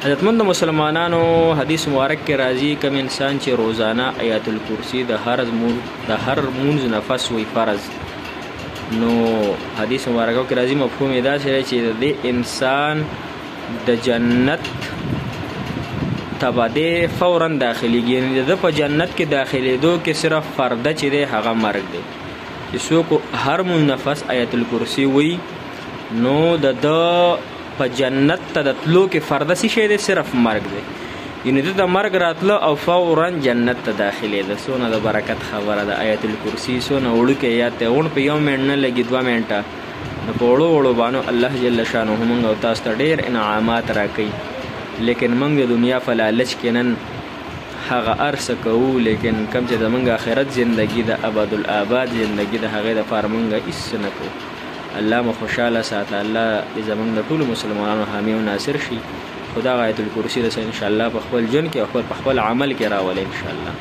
حضرتمند مسلمانانو حدیث مبارک کې راځي کوم انسان چې روزانه آیات الکرسی د هر مونځ نفس وی فرض نو حدیث مبارکو کې راځي مفهوم دا چې د انسان د جنت تباده فورا داخليږي، یعنی د په جنت کې داخليدو کې صرف فرده چې دی هغه مرګ دی. چې څوک هر مونځ نفس آیات الکرسی وی نو د په جنت ته د تلو کې فرده څه شی دی؟ صرف مرګ دی. یعنی د مرګ راتله او فورا جنت ته داخلي ده. سونه د برکت خبره ده. آیت الکرسی سونه وړوکې یاد ته اون په 1 منټ نه لګي 2 منټه نو په وړو باندې الله جل شانه موږ او تاسو ته ډېر انعامات راکړي. لیکن موږ د دنیا په لالچ کې نن هغه ارسه کوو، لیکن کم چې زموږ آخرت زندگی د ابد الآباد زندگی د هغې دپاره موږ هېڅ نه کوو. الله مو خوشاله ساته. الله دې زموږ د ټولو مسلمانانو حامی او ناصر شي. خدا آیت الکرسی رسه ان شاء الله په خپل ژوند کې او په خپل عمل کې راولي ان شاء الله.